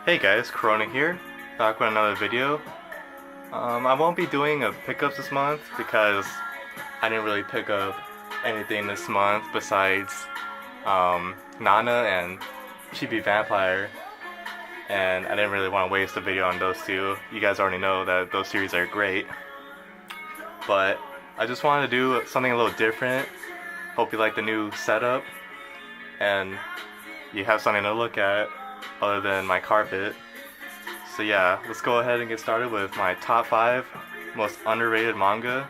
Hey guys, Corona here, back with another video. I won't be doing a pickups this month because I didn't really pick up anything this month besides Nana and Chibi Vampire, and I didn't really want to waste a video on those two. You guys already know that those series are great, but I just wanted to do something a little different. Hope you like the new setup and you have something to look at other than my carpet. So yeah, let's go ahead and get started with my top 5 most underrated manga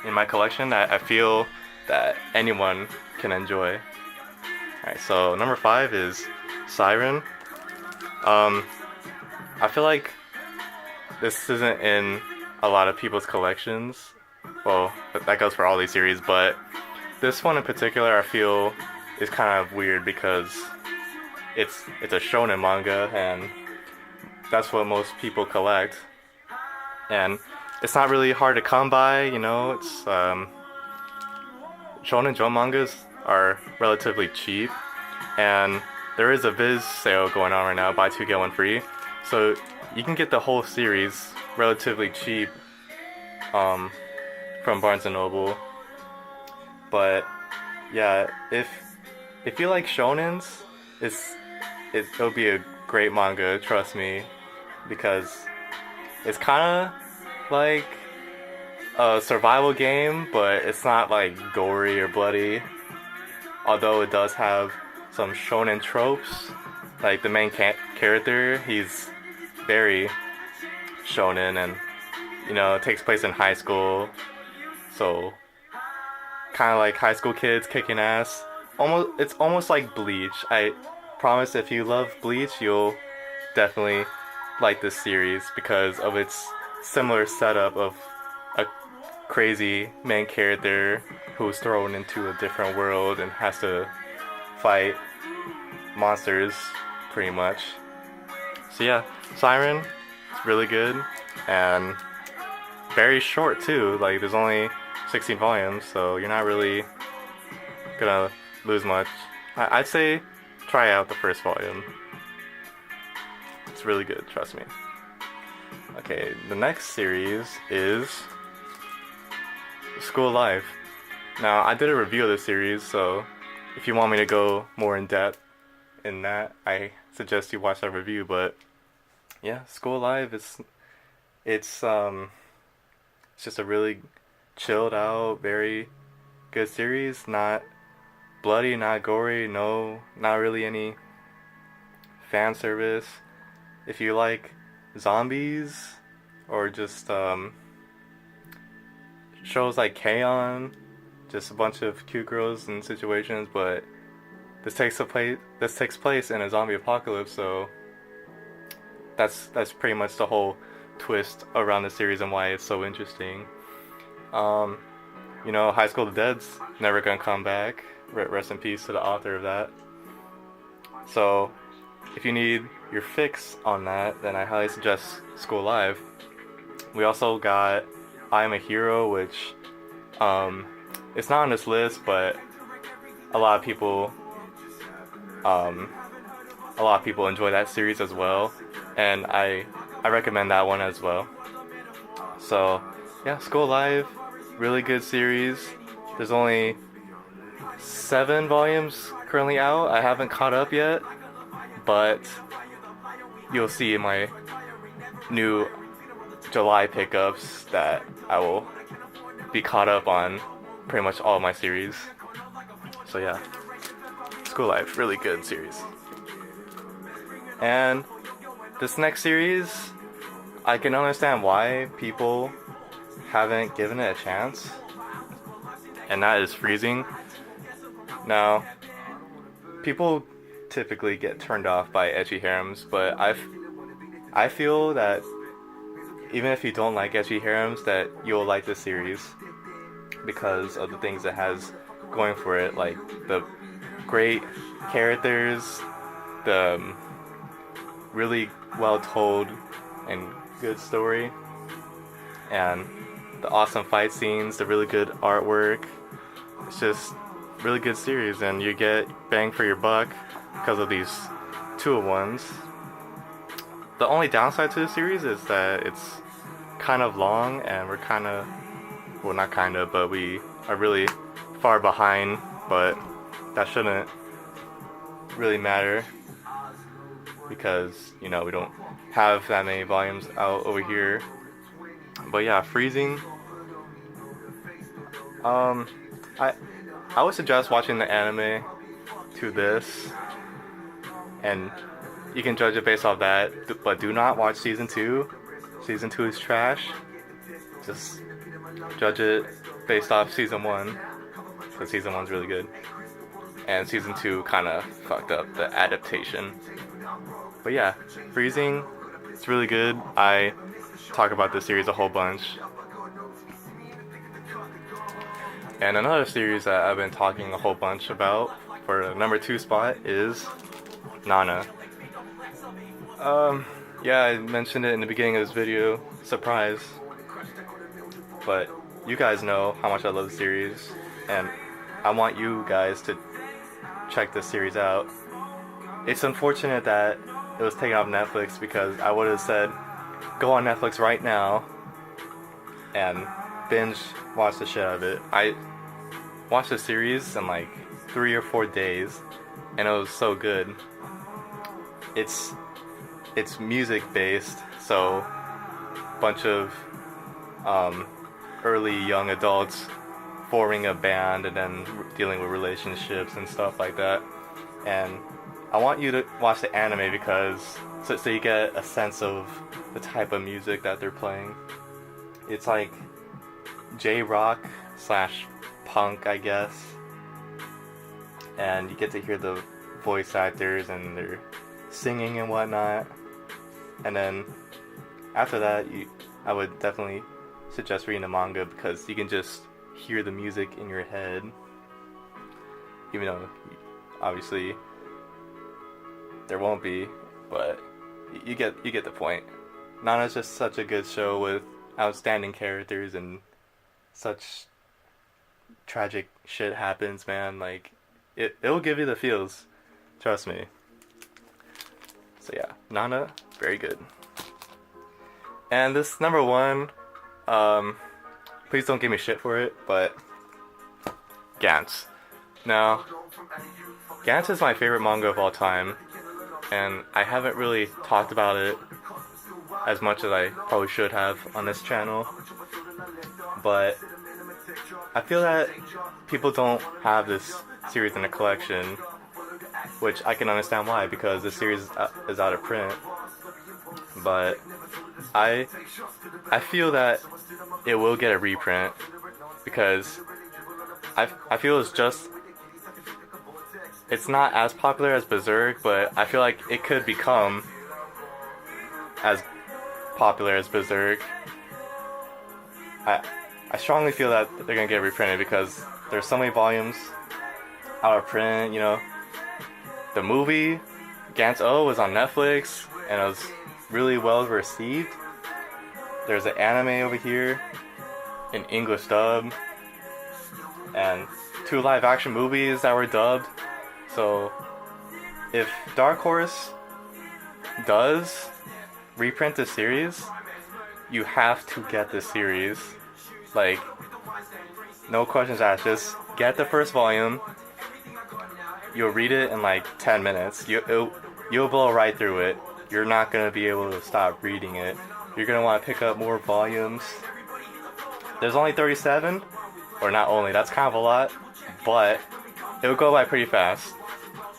in my collection that I feel that anyone can enjoy. Alright, so number 5 is Siren. I feel like this isn't in a lot of people's collections. Well, that goes for all these series, but this one in particular I feel is kind of weird because it's a shonen manga and that's what most people collect, and it's not really hard to come by. It's shonen jump mangas are relatively cheap, and there is a Viz sale going on right now, buy two get one free, so you can get the whole series relatively cheap from Barnes and Noble. But yeah, if you like shonens, it'll be a great manga, trust me, because it's kind of like a survival game, but it's not like gory or bloody. Although it does have some shonen tropes, like the main character, he's very shonen, and it takes place in high school, so kind of like high school kids kicking ass. It's almost like Bleach. I promise if you love Bleach, you'll definitely like this series because of its similar setup of a crazy main character who's thrown into a different world and has to fight monsters pretty much. So yeah, Siren, it's really good and very short too. Like there's only 16 volumes, so you're not really gonna lose much. I'd say try out the first volume. It's really good, trust me. Okay, the next series is School Life. Now, I did a review of this series, so if you want me to go more in depth in that, I suggest you watch that review. But yeah, School Life it's just a really chilled out, very good series. Not bloody, not gory, no, not really any fan service. If you like zombies or just shows like K-On!, just a bunch of cute girls in situations, but this takes place in a zombie apocalypse, so that's pretty much the whole twist around the series and why it's so interesting. High School of the Dead's never gonna come back. Rest in peace to the author of that. So, if you need your fix on that, then I highly suggest School Live. We also got I Am a Hero, which it's not on this list, but a lot of people enjoy that series as well, and I recommend that one as well. So yeah, School Live, really good series. There's only 7 volumes currently out. I haven't caught up yet, but you'll see in my new July pickups that I will be caught up on pretty much all of my series. So yeah, School Life, really good series. And this next series, I can understand why people haven't given it a chance, and that is Freezing. Now, people typically get turned off by ecchi harems, but I feel that even if you don't like ecchi harems, that you'll like this series because of the things it has going for it, like the great characters, the really well told and good story, and the awesome fight scenes, the really good artwork. It's just really good series, and you get bang for your buck because of these 2-of-1s. the only downside to the series is that it's kind of long, and we're kind of, well, not kind of, but we are really far behind. But that shouldn't really matter because we don't have that many volumes out over here. But yeah, Freezing. Um, I I would suggest watching the anime to this, and you can judge it based off that. But do not watch season 2. Season 2 is trash. Just judge it based off season 1, because season 1's really good, and season 2 kind of fucked up the adaptation. But yeah, Freezing, it's really good. I talk about this series a whole bunch. And another series that I've been talking a whole bunch about for the number 2 spot is Nana. Yeah, I mentioned it in the beginning of this video. Surprise. But you guys know how much I love the series, and I want you guys to check this series out. It's unfortunate that it was taken off Netflix, because I would have said, go on Netflix right now and binge watch the shit out of it. I watched the series in like 3 or 4 days, and it was so good. It's music based, so a bunch of early young adults forming a band and then dealing with relationships and stuff like that. And I want you to watch the anime because so you get a sense of the type of music that they're playing. It's like J-rock slash punk, I guess. And you get to hear the voice actors and they're singing and whatnot. And then after that, I would definitely suggest reading the manga, because you can just hear the music in your head, even though obviously there won't be, but you get the point. Nana's just such a good show with outstanding characters, and such tragic shit happens, man. Like it'll give you the feels, trust me. So yeah, Nana, very good. And this number 1, please don't give me shit for it, but Gantz. Now, Gantz is my favorite manga of all time, and I haven't really talked about it as much as I probably should have on this channel, but I feel that people don't have this series in the collection, which I can understand why, because this series is out of print. But I feel that it will get a reprint, because I feel it's not as popular as Berserk, but I feel like it could become as popular as Berserk. I strongly feel that they're gonna get reprinted, because there's so many volumes out of print. The movie Ganso was on Netflix, and it was really well received. There's an anime over here in English dub, and 2 live action movies that were dubbed. So if Dark Horse does reprint the series, you have to get the series. Like, no questions asked, just get the first volume. You'll read it in like 10 minutes. You'll blow right through it. You're not going to be able to stop reading it. You're going to want to pick up more volumes. There's only 37, or not only, that's kind of a lot, but it'll go by pretty fast.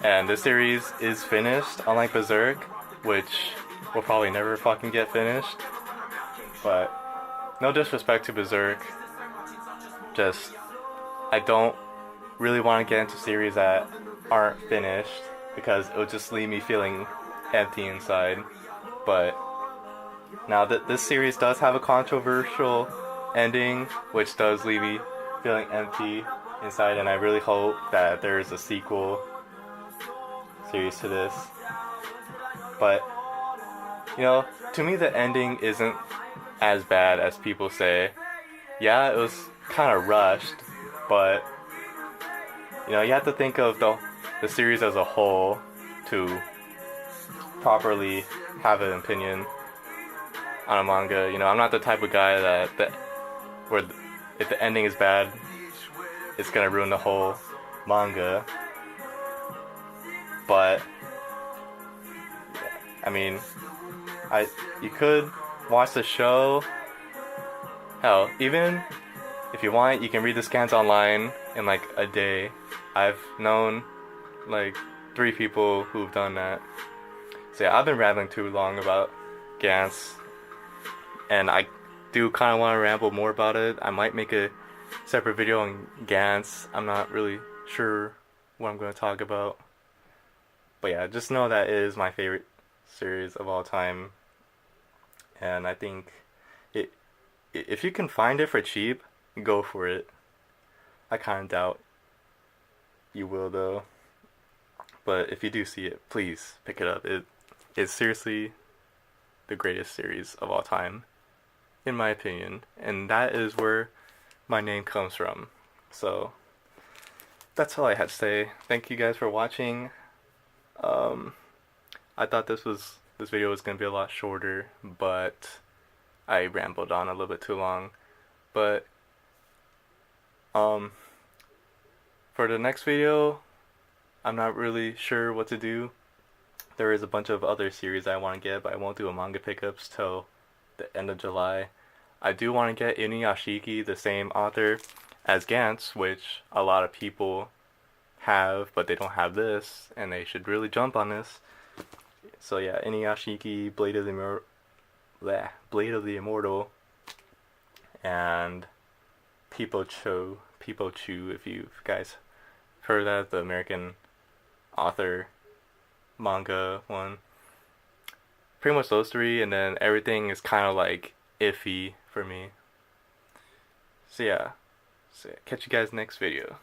And this series is finished, unlike Berserk, which will probably never fucking get finished. But no disrespect to Berserk, just I don't really want to get into series that aren't finished, because it would just leave me feeling empty inside. But now that this series does have a controversial ending, which does leave me feeling empty inside, and I really hope that there's a sequel series to this. But to me the ending isn't as bad as people say. Yeah, it was kind of rushed, but you have to think of the series as a whole to properly have an opinion on a manga. You know, I'm not the type of guy where if the ending is bad, it's gonna ruin the whole manga. But I mean, you could watch the show. Hell, even if you want, you can read the scans online in like a day. I've known like 3 people who've done that. So yeah, I've been rambling too long about Gans, and I do kind of want to ramble more about it. I might make a separate video on Gans. I'm not really sure what I'm going to talk about. But yeah, just know that it is my favorite series of all time. And I think if you can find it for cheap, go for it. I kind of doubt you will though. But if you do see it, please pick it up. It is seriously the greatest series of all time, in my opinion. And that is where my name comes from. So that's all I had to say. Thank you guys for watching. I thought this video was gonna be a lot shorter, but I rambled on a little bit too long. But for the next video, I'm not really sure what to do. There is a bunch of other series I want to get, but I won't do a manga pickups till the end of July. I do want to get Inuyashiki, the same author as Gantz, which a lot of people have, but they don't have this, and they should really jump on this. So yeah, Inuyashiki, Blade of the Immortal, and Pipochu, if you guys heard that, the American author manga one. Pretty much those 3, and then everything is kind of like iffy for me. So yeah, catch you guys next video.